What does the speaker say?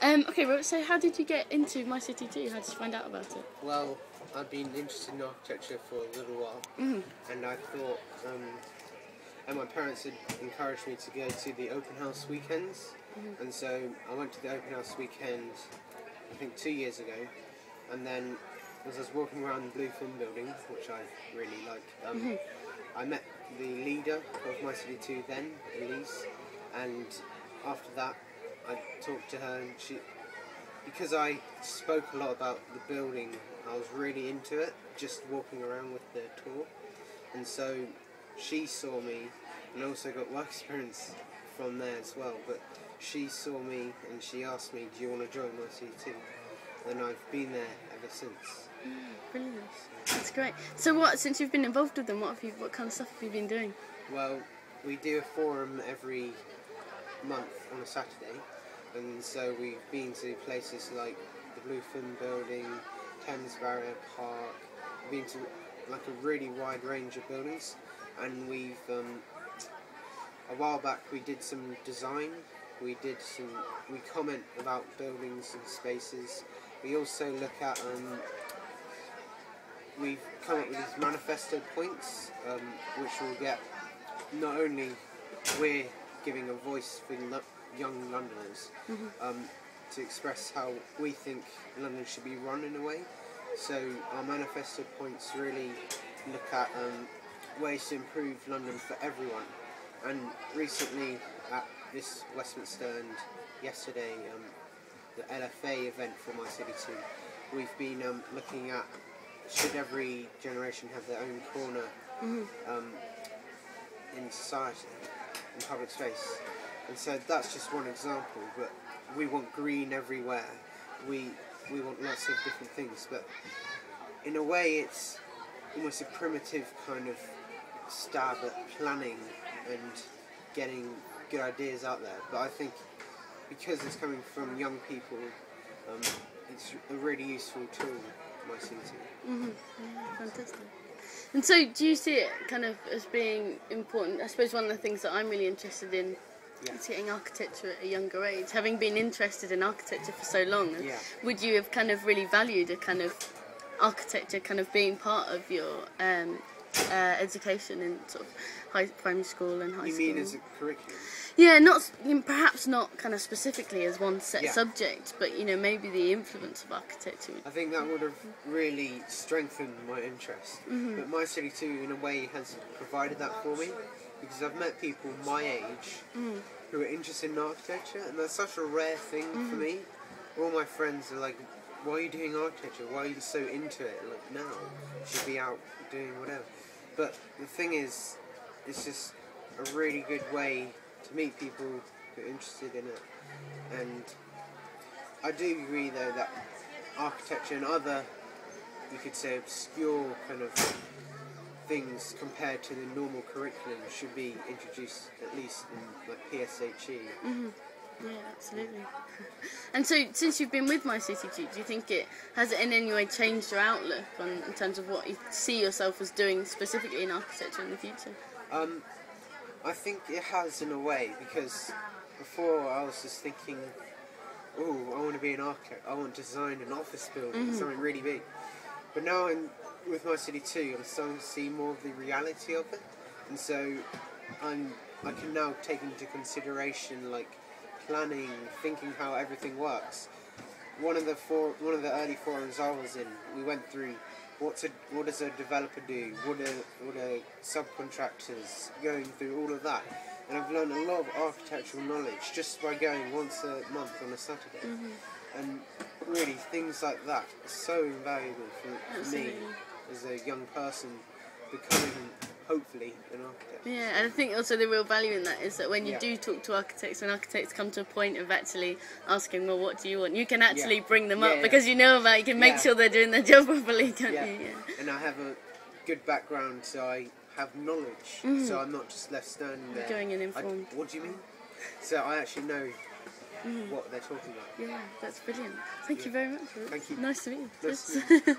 Okay, well, so how did you get into My City 2? How did you find out about it? Well, I've been interested in architecture for a little while, and I thought, and my parents had encouraged me to go to the open house weekends, and so I went to the open house weekend, I think 2 years ago, and then as I was walking around the Blue Fin building, which I really like, I met the leader of My City 2 then, Elise, and after that I talked to her, and because I spoke a lot about the building, I was really into it, just walking around with the tour, and so she saw me, and also got work experience from there as well, but she saw me and she asked me, do you want to join My City 2? And I've been there ever since. Brilliant. That's great. So since you've been involved with them, what kind of stuff have you been doing? Well, we do a forum every month on a Saturday, and so we've been to places like the Blue Fin building, Thames Barrier Park. We've been to like a really wide range of buildings, and we've a while back we did some design. We comment about buildings and spaces. We also look at we've come up with these manifesto points, which will get, not only we're giving a voice for young Londoners to express how we think London should be run in a way. So our manifesto points really look at ways to improve London for everyone. And recently at this Westminster and yesterday the LFA event for My City 2, we've been looking at should every generation have their own corner in society, in public space. And so that's just one example, but we want green everywhere. We want lots of different things, but in a way it's almost a primitive kind of stab at planning and getting good ideas out there. But I think because it's coming from young people, it's a really useful tool, My City 2. Fantastic. And so do you see it kind of as being important? I suppose one of the things that I'm really interested in is getting architecture at a younger age. Having been interested in architecture for so long, would you have kind of really valued a kind of architecture kind of being part of your education in sort of primary school and high school? You mean as a curriculum? Yeah, perhaps not kind of specifically as one set subject, but maybe the influence of architecture. I think that would have really strengthened my interest. But My City 2 in a way has provided that for me, because I've met people my age who are interested in architecture, and that's such a rare thing for me. All my friends are like, why are you doing architecture? Why are you so into it? Like, now, you should be out doing whatever. But the thing is, it's just a really good way to meet people who are interested in it. And I do agree though that architecture and other, you could say, obscure kind of things compared to the normal curriculum should be introduced at least in like PSHE. Yeah, absolutely. And so, since you've been with My City 2, do you think has it in any way changed your outlook in terms of what you see yourself as doing specifically in architecture in the future? I think it has in a way, because before I was just thinking, oh, I want to be an architect, I want to design an office building, something really big. But now with My City 2, I'm starting to see more of the reality of it, and so I can now take into consideration like planning, thinking how everything works. One of the early forums I was in, we went through what does a developer do, what are subcontractors, going through all of that, and I've learned a lot of architectural knowledge just by going once a month on a Saturday. And really things like that are so invaluable for me as a young person becoming hopefully an architect. Yeah, and I think also the real value in that is that when you do talk to architects, when architects come to a point of actually asking, well, what do you want? You can actually bring them up because you know about it, you can make sure they're doing their job properly, can't you? Yeah. And I have a good background, so I have knowledge, so I'm not just left standing there. Going in informed. What do you mean? So I actually know what they're talking about. Yeah, that's brilliant. Thank you very much. Thank you. Nice to meet you. Nice to meet you.